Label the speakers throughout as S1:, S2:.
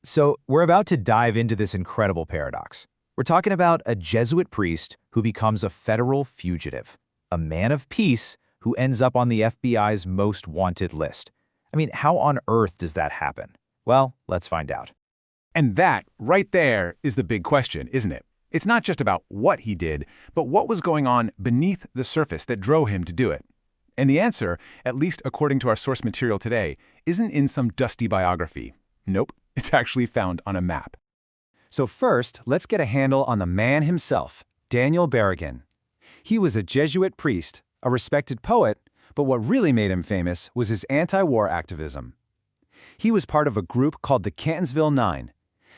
S1: So we're about to dive into this incredible paradox. We're talking about a Jesuit priest who becomes a federal fugitive, a man of peace who ends up on the FBI's most wanted list. I mean, how on earth does that happen? Well, let's find out.
S2: And that, right there, is the big question, isn't it? It's not just about what he did, but what was going on beneath the surface that drove him to do it. And the answer, at least according to our source material today, isn't in some dusty biography. Nope, it's actually found on a map.
S1: So first, let's get a handle on the man himself, Daniel Berrigan. He was a Jesuit priest, a respected poet, but what really made him famous was his anti-war activism. He was part of a group called the Catonsville Nine.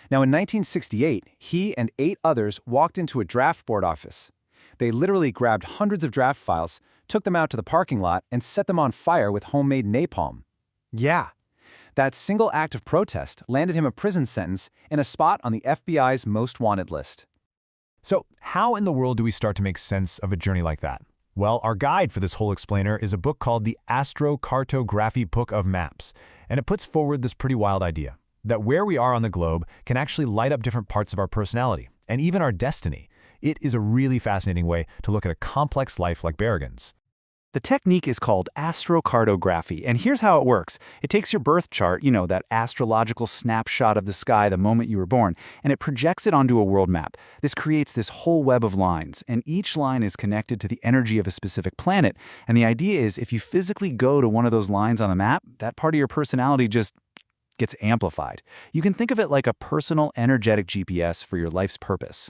S1: Now, in 1968, he and 8 others walked into a draft board office. They literally grabbed hundreds of draft files, took them out to the parking lot, and set them on fire with homemade napalm. Yeah, that single act of protest landed him a prison sentence and a spot on the FBI's most wanted list.
S3: So, how in the world do we start to make sense of a journey like that? Well, our guide for this whole explainer is a book called the AstroCartoGraphy Book of Maps, and it puts forward this pretty wild idea that where we are on the globe can actually light up different parts of our personality, and even our destiny. It is a really fascinating way to look at a complex life like Berrigan's.
S4: The technique is called AstroCartoGraphy, and here's how it works. It takes your birth chart, that astrological snapshot of the sky the moment you were born, and it projects it onto a world map. This creates this whole web of lines, and each line is connected to the energy of a specific planet. And the idea is if you physically go to one of those lines on the map, that part of your personality just gets amplified. You can think of it like a personal energetic GPS for your life's purpose.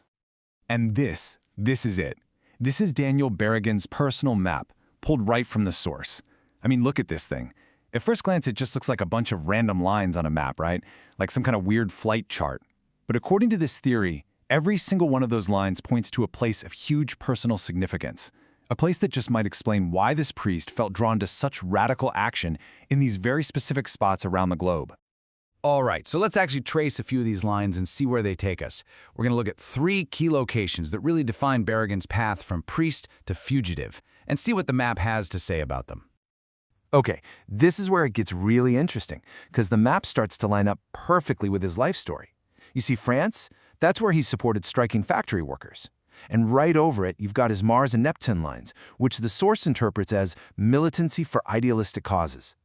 S2: And this is it. This is Daniel Berrigan's personal map, pulled right from the source. I mean, look at this thing. At first glance, it just looks like a bunch of random lines on a map, right? Like some kind of weird flight chart. But according to this theory, every single one of those lines points to a place of huge personal significance. A place that just might explain why this priest felt drawn to such radical action in these very specific spots around the globe.
S1: All right, so let's actually trace a few of these lines and see where they take us. We're going to look at 3 key locations that really define Berrigan's path from priest to fugitive, and see what the map has to say about them. Okay, this is where it gets really interesting, because the map starts to line up perfectly with his life story. You see France? That's where he supported striking factory workers. And right over it, you've got his Mars and Neptune lines, which the source interprets as militancy for idealistic causes.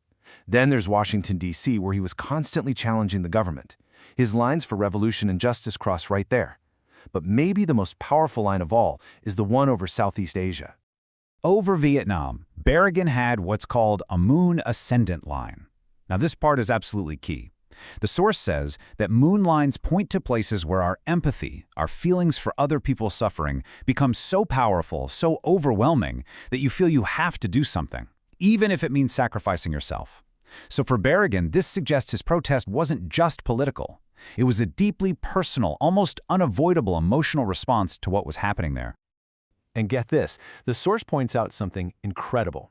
S1: Then there's Washington, D.C., where he was constantly challenging the government. His lines for revolution and justice cross right there. But maybe the most powerful line of all is the one over Southeast Asia. Over Vietnam, Berrigan had what's called a moon ascendant line. Now this part is absolutely key. The source says that moon lines point to places where our empathy, our feelings for other people's suffering, become so powerful, so overwhelming, that you feel you have to do something, even if it means sacrificing yourself. So for Berrigan, this suggests his protest wasn't just political. It was a deeply personal, almost unavoidable emotional response to what was happening there.
S3: And get this, the source points out something incredible.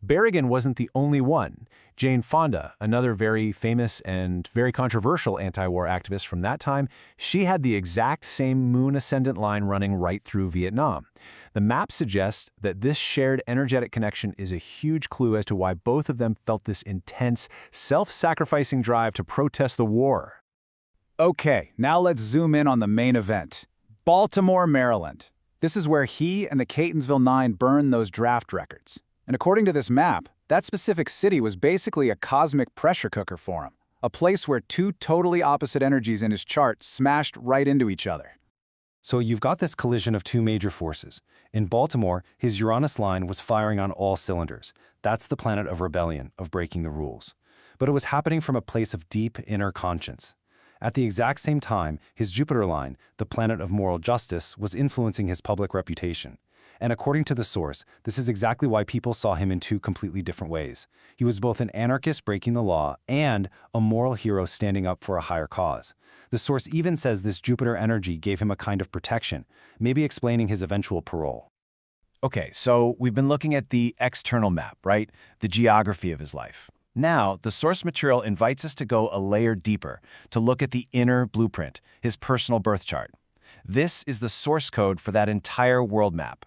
S3: Berrigan wasn't the only one. Jane Fonda, another very famous and very controversial anti-war activist from that time, she had the exact same moon ascendant line running right through Vietnam. The map suggests that this shared energetic connection is a huge clue as to why both of them felt this intense, self-sacrificing drive to protest the war.
S1: Okay, now let's zoom in on the main event. Baltimore, Maryland. This is where he and the Catonsville Nine burned those draft records. And according to this map, that specific city was basically a cosmic pressure cooker for him, a place where 2 totally opposite energies in his chart smashed right into each other.
S5: So you've got this collision of 2 major forces. In Baltimore, his Uranus line was firing on all cylinders. That's the planet of rebellion, of breaking the rules. But it was happening from a place of deep inner conscience. At the exact same time, his Jupiter line, the planet of moral justice, was influencing his public reputation. And according to the source, this is exactly why people saw him in 2 completely different ways. He was both an anarchist breaking the law and a moral hero standing up for a higher cause. The source even says this Jupiter energy gave him a kind of protection, maybe explaining his eventual parole.
S1: Okay, so we've been looking at the external map, right? The geography of his life. Now, the source material invites us to go a layer deeper, to look at the inner blueprint, his personal birth chart. This is the source code for that entire world map.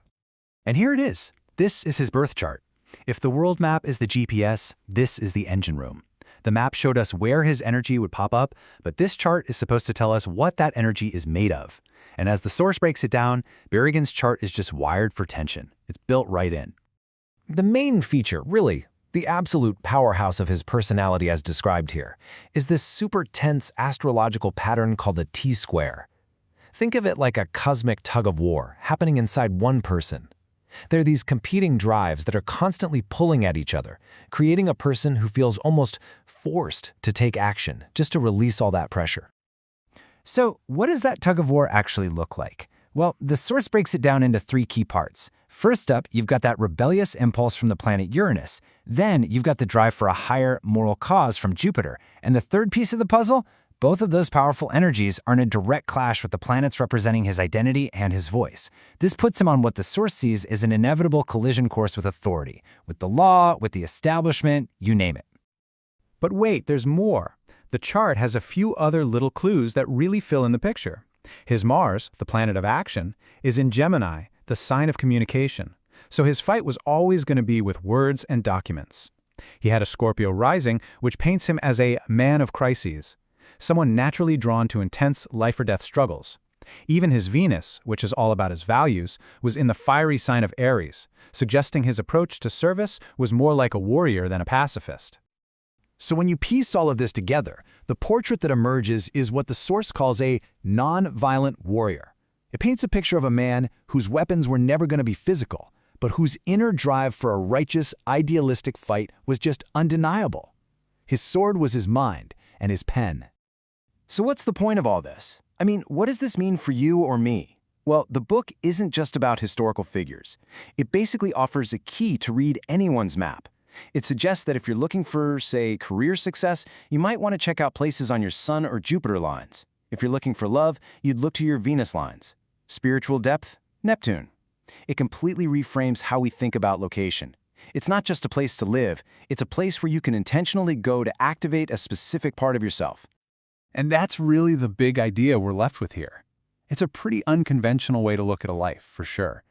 S1: And here it is. This is his birth chart. If the world map is the GPS, this is the engine room.
S4: The map showed us where his energy would pop up, but this chart is supposed to tell us what that energy is made of. And as the source breaks it down, Berrigan's chart is just wired for tension. It's built right in. The main feature, really, the absolute powerhouse of his personality as described here, is this super tense astrological pattern called a T-square. Think of it like a cosmic tug-of-war happening inside one person. There are these competing drives that are constantly pulling at each other, creating a person who feels almost forced to take action just to release all that pressure. So, what does that tug-of-war actually look like? Well, the source breaks it down into 3 key parts. First up, you've got that rebellious impulse from the planet Uranus. Then, you've got the drive for a higher moral cause from Jupiter. And the third piece of the puzzle? Both of those powerful energies are in a direct clash with the planets representing his identity and his voice. This puts him on what the source sees as an inevitable collision course with authority, with the law, with the establishment, you name it.
S3: But wait, there's more. The chart has a few other little clues that really fill in the picture. His Mars, the planet of action, is in Gemini, the sign of communication. So his fight was always going to be with words and documents. He had a Scorpio rising, which paints him as a man of crises, someone naturally drawn to intense life-or-death struggles. Even his Venus, which is all about his values, was in the fiery sign of Aries, suggesting his approach to service was more like a warrior than a pacifist.
S1: So when you piece all of this together, the portrait that emerges is what the source calls a non-violent warrior. It paints a picture of a man whose weapons were never going to be physical, but whose inner drive for a righteous, idealistic fight was just undeniable. His sword was his mind and his pen.
S2: So what's the point of all this? I mean, what does this mean for you or me? Well, the book isn't just about historical figures. It basically offers a key to read anyone's map. It suggests that if you're looking for, say, career success, you might want to check out places on your Sun or Jupiter lines. If you're looking for love, you'd look to your Venus lines. Spiritual depth? Neptune. It completely reframes how we think about location. It's not just a place to live, it's a place where you can intentionally go to activate a specific part of yourself.
S3: And that's really the big idea we're left with here. It's a pretty unconventional way to look at a life, for sure.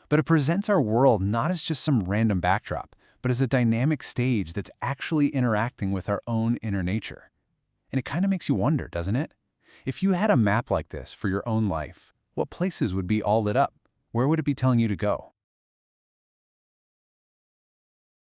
S3: But it presents our world not as just some random backdrop, but as a dynamic stage that's actually interacting with our own inner nature. And it kind of makes you wonder, doesn't it? If you had a map like this for your own life, what places would be all lit up? Where would it be telling you to go?